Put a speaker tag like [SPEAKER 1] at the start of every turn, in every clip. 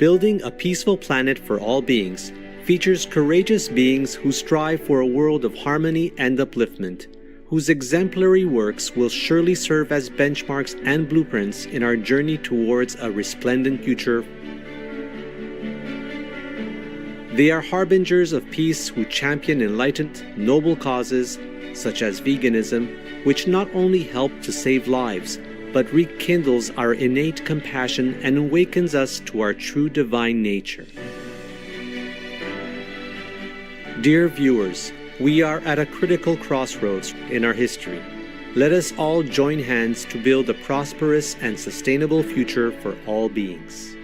[SPEAKER 1] Building a Peaceful Planet for All Beings features courageous beings who strive for a world of harmony and upliftment, whose exemplary works will surely serve as benchmarks and blueprints in our journey towards a resplendent future. They are harbingers of peace who champion enlightened, noble causes, such as veganism, which not only help to save lives, but rekindles our innate compassion and awakens us to our true divine nature. Dear viewers, we are at a critical crossroads in our history. Let us all join hands to build a prosperous and sustainable future for all beings.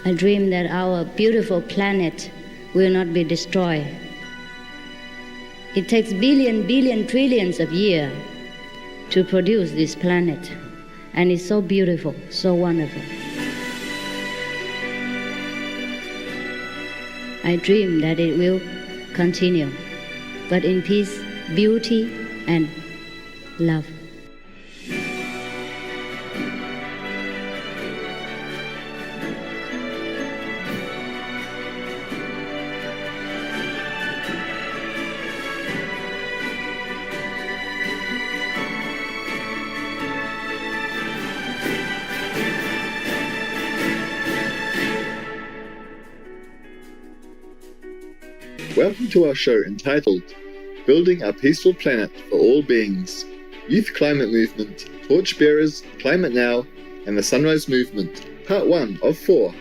[SPEAKER 2] I dream that our beautiful planet will not be destroyed. It takes billion, trillions of years to produce this planet, and it's so beautiful, so wonderful. I dream that it will continue, but in peace, beauty, and love.
[SPEAKER 3] Welcome to our show entitled Building a Peaceful Planet for All Beings, Youth Climate Movement, Torchbearers, Climate Now, and the Sunrise Movement, Part 1 of 4.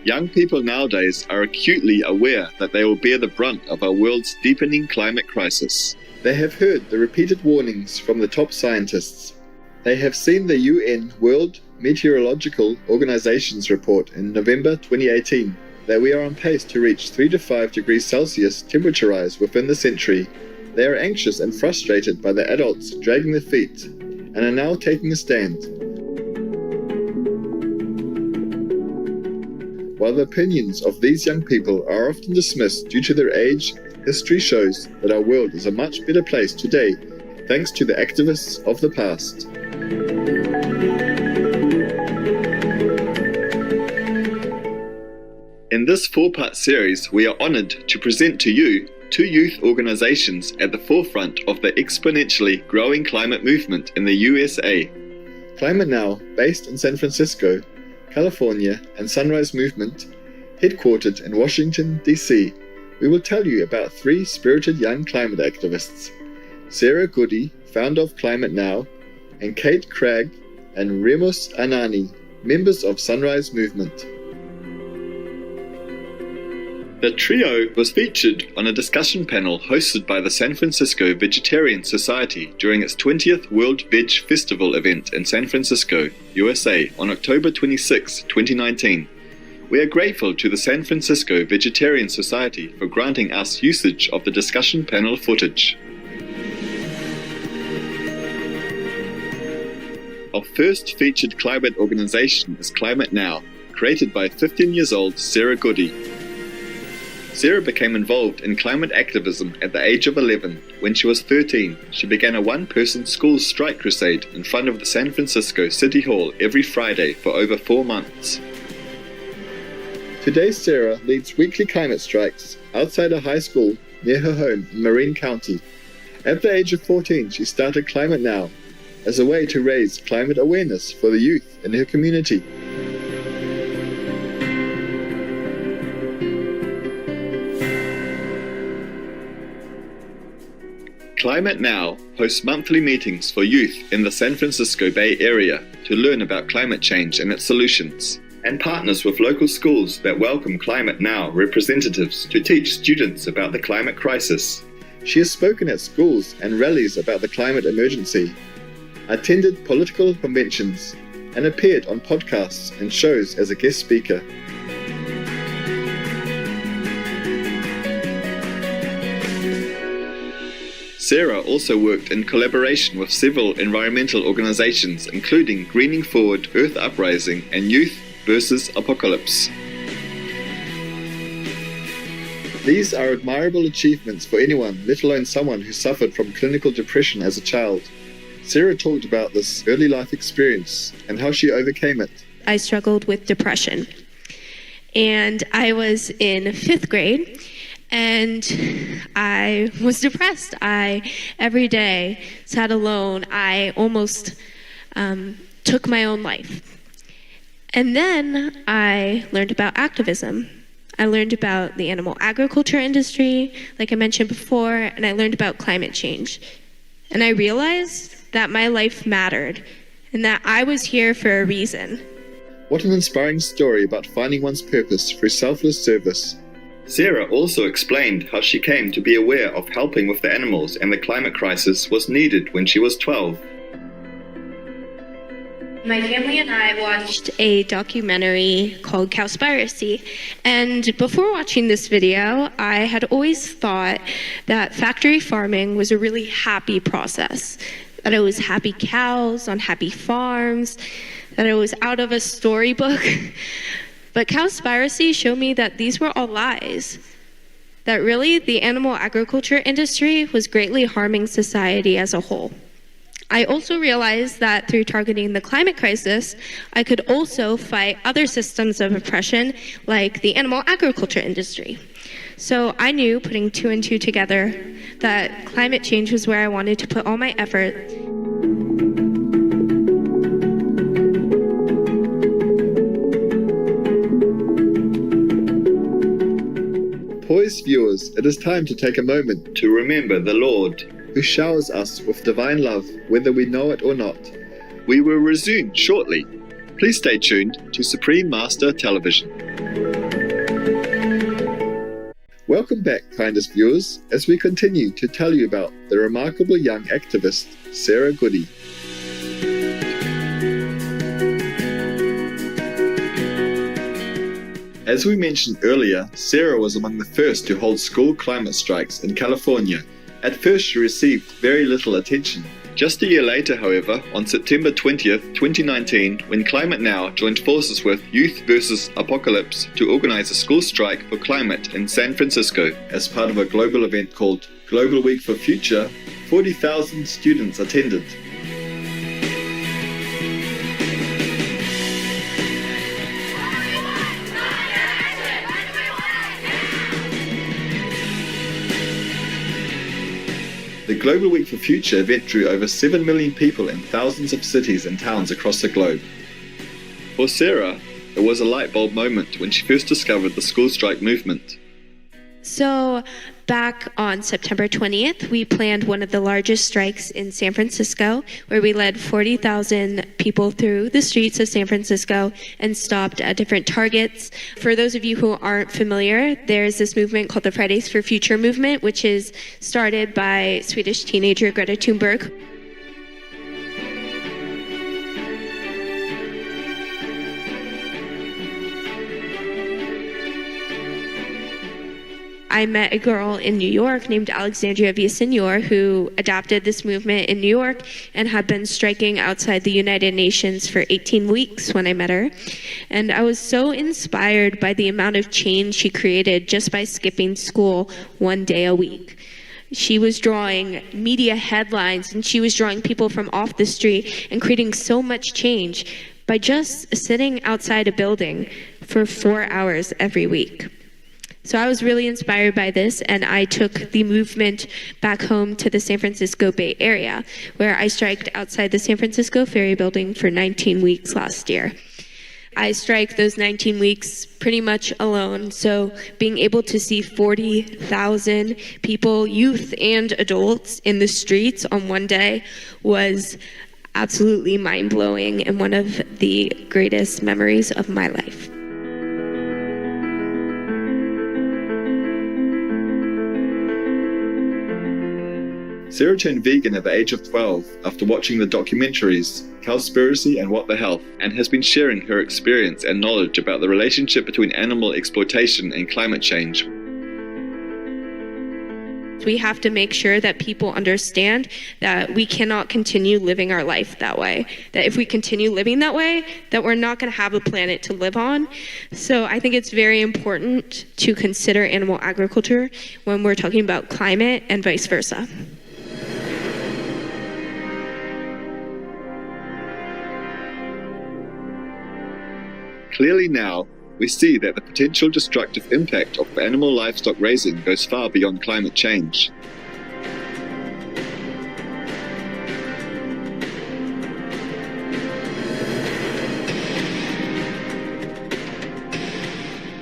[SPEAKER 3] Young people nowadays are acutely aware that they will bear the brunt of our world's deepening climate crisis. They have heard the repeated warnings from the top scientists. They have seen the UN World Meteorological Organization's report in November 2018 that we are on pace to reach 3 to 5 degrees Celsius temperature rise within the century. They are anxious and frustrated by the adults dragging their feet and are now taking a stand. While the opinions of these young people are often dismissed due to their age, history shows that our world is a much better place today thanks to the activists of the past. In this 4-part series, we are honored to present to you 2 youth organizations at the forefront of the exponentially growing climate movement in the USA. Climate Now, based in San Francisco, California, and Sunrise Movement, headquartered in Washington, D.C., we will tell you about 3 spirited young climate activists, Sarah Goody, founder of Climate Now, and Kate Craig and Remus Anani, members of Sunrise Movement. The trio was featured on a discussion panel hosted by the San Francisco Vegetarian Society during its 20th World Veg Festival event in San Francisco, USA on October 26, 2019. We are grateful to the San Francisco Vegetarian Society for granting us usage of the discussion panel footage. Our first featured climate organization is Climate Now, created by 15 years old Sarah Goody. Sarah became involved in climate activism at the age of 11. When she was 13, she began a one-person school strike crusade in front of the San Francisco City Hall every Friday for over 4 months. Today, Sarah leads weekly climate strikes outside a high school near her home in Marin County. At the age of 14, she started Climate Now as a way to raise climate awareness for the youth in her community. Climate Now hosts monthly meetings for youth in the San Francisco Bay Area to learn about climate change and its solutions, and partners with local schools that welcome Climate Now representatives to teach students about the climate crisis. She has spoken at schools and rallies about the climate emergency, attended political conventions, and appeared on podcasts and shows as a guest speaker. Sarah also worked in collaboration with several environmental organizations, including Greening Forward, Earth Uprising, and Youth vs. Apocalypse. These are admirable achievements for anyone, let alone someone who suffered from clinical depression as a child. Sarah talked about this early life experience and how she overcame it.
[SPEAKER 4] I struggled with depression, and I was in 5th grade, and I was depressed. I, every day, sat alone. I almost took my own life. And then I learned about activism. I learned about the animal agriculture industry, like I mentioned before, and I learned about climate change. And I realized that my life mattered, and that I was here for a reason.
[SPEAKER 3] What an inspiring story about finding one's purpose through selfless service. Sarah also explained how she came to be aware of helping with the animals and the climate crisis was needed when she was 12.
[SPEAKER 4] My family and I watched a documentary called Cowspiracy, and before watching this video, I had always thought that factory farming was a really happy process, that it was happy cows on happy farms, that it was out of a storybook. But Cowspiracy showed me that these were all lies, that really the animal agriculture industry was greatly harming society as a whole. I also realized that through targeting the climate crisis, I could also fight other systems of oppression like the animal agriculture industry. So I knew, putting 2 and 2 together, that climate change was where I wanted to put all my effort.
[SPEAKER 3] Poised viewers, it is time to take a moment to remember the Lord, who showers us with divine love, whether we know it or not. We will resume shortly. Please stay tuned to Supreme Master Television. Welcome back, kindest viewers, as we continue to tell you about the remarkable young activist, Sarah Goody. As we mentioned earlier, Sarah was among the first to hold school climate strikes in California. At first, she received very little attention. Just a year later, however, on September 20th, 2019, when Climate Now joined forces with Youth vs. Apocalypse to organize a school strike for climate in San Francisco as part of a global event called Global Week for Future, 40,000 students attended. The Global Week for Future event drew over 7 million people in thousands of cities and towns across the globe. For Sarah, it was a light bulb moment when she first discovered the school strike movement.
[SPEAKER 4] So back on September 20th, we planned one of the largest strikes in San Francisco, where we led 40,000 people through the streets of San Francisco and stopped at different targets. For those of you who aren't familiar, there's this movement called the Fridays for Future movement, which is started by Swedish teenager Greta Thunberg. I met a girl in New York named Alexandria Villasenor who adopted this movement in New York and had been striking outside the United Nations for 18 weeks when I met her. And I was so inspired by the amount of change she created just by skipping school 1 day a week. She was drawing media headlines and she was drawing people from off the street and creating so much change by just sitting outside a building for 4 hours every week. So I was really inspired by this, and I took the movement back home to the San Francisco Bay Area, where I striked outside the San Francisco Ferry Building for 19 weeks last year. I strike those 19 weeks pretty much alone, so being able to see 40,000 people, youth and adults, in the streets on one day was absolutely mind-blowing and one of the greatest memories of my life.
[SPEAKER 3] Sarah turned vegan at the age of 12 after watching the documentaries Cowspiracy and What the Health, and has been sharing her experience and knowledge about the relationship between animal exploitation and climate change.
[SPEAKER 4] We have to make sure that people understand that we cannot continue living our life that way. That if we continue living that way, that we're not going to have a planet to live on. So I think it's very important to consider animal agriculture when we're talking about climate and vice versa.
[SPEAKER 3] Clearly now, we see that the potential destructive impact of animal livestock raising goes far beyond climate change.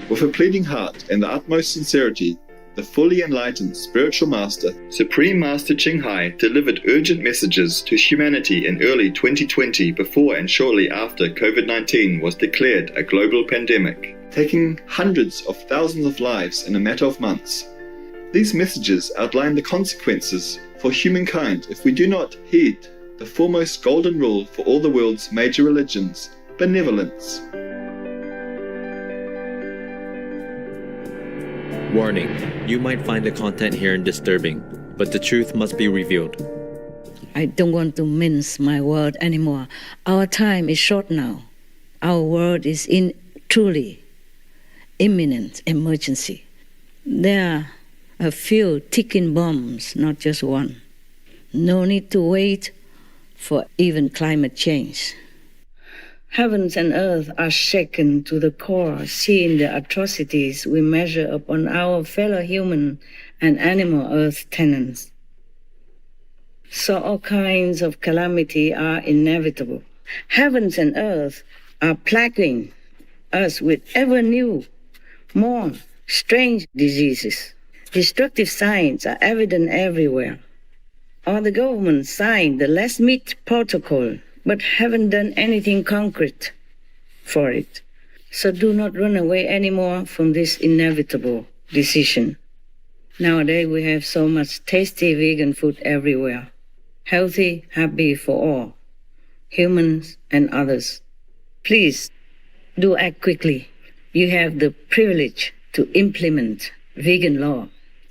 [SPEAKER 3] With a pleading heart and the utmost sincerity, the fully enlightened spiritual master, Supreme Master Ching Hai, delivered urgent messages to humanity in early 2020 before and shortly after COVID-19 was declared a global pandemic, taking hundreds of thousands of lives in a matter of months. These messages outline the consequences for humankind if we do not heed the foremost golden rule for all the world's major religions, benevolence.
[SPEAKER 1] Warning, you might find the content here disturbing, but the truth must be revealed.
[SPEAKER 2] I don't want to mince my word anymore. Our time is short now. Our world is in truly imminent emergency. There are a few ticking bombs, not just one. No need to wait for even climate change. Heavens and earth are shaken to the core, seeing the atrocities we measure upon our fellow human and animal earth tenants. So all kinds of calamity are inevitable. Heavens and earth are plaguing us with ever new, more strange diseases. Destructive signs are evident everywhere. All the governments signed the Less Meat Protocol, but haven't done anything concrete for it. So do not run away anymore from this inevitable decision. Nowadays we have so much tasty vegan food everywhere. Healthy, happy for all, humans and others. Please, do act quickly. You have the privilege to implement vegan law.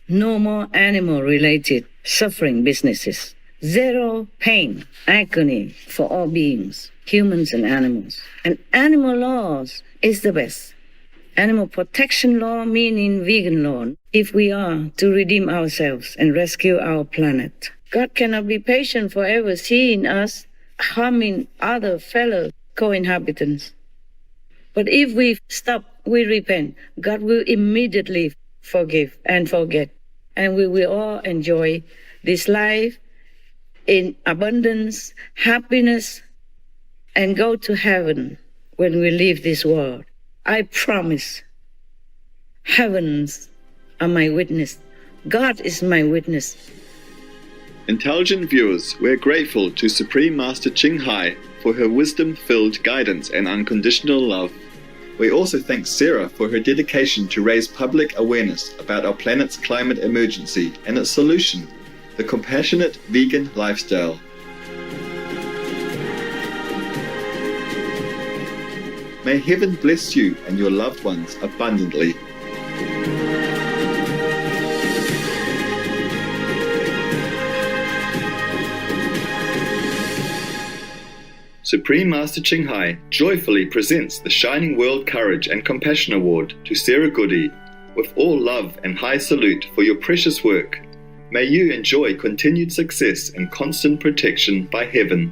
[SPEAKER 2] No more animal-related suffering businesses. Zero pain, agony for all beings, humans and animals. And animal laws is the best. Animal protection law meaning vegan law, if we are to redeem ourselves and rescue our planet. God cannot be patient forever seeing us harming other fellow co-inhabitants. But if we stop, we repent, God will immediately forgive and forget. And we will all enjoy this life in abundance, happiness, and go to heaven when we leave this world. I promise. Heavens are my witness. God is my witness.
[SPEAKER 3] Intelligent viewers, we're grateful to Supreme Master Ching Hai for her wisdom-filled guidance and unconditional love. We also thank Sarah for her dedication to raise public awareness about our planet's climate emergency and its solution, the compassionate vegan lifestyle. May heaven bless you and your loved ones abundantly. Supreme Master Ching Hai joyfully presents the Shining World Courage and Compassion Award to Sarah Goody, with all love and high salute for your precious work. May you enjoy continued success and constant protection by heaven.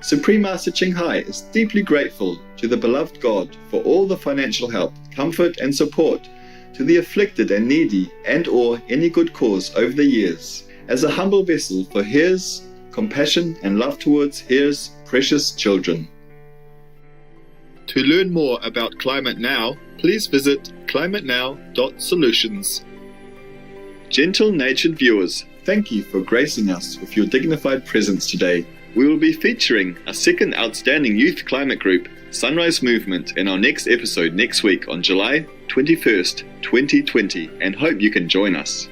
[SPEAKER 3] Supreme Master Ching Hai is deeply grateful to the beloved God for all the financial help, comfort and support to the afflicted and needy and/or any good cause over the years, as a humble vessel for His compassion and love towards His precious children. To learn more about Climate Now, please visit climatenow.solutions. Gentle-natured viewers, thank you for gracing us with your dignified presence today. We will be featuring a second outstanding youth climate group, Sunrise Movement, in our next episode next week on July 20th. 21st, 2020, and hope you can join us.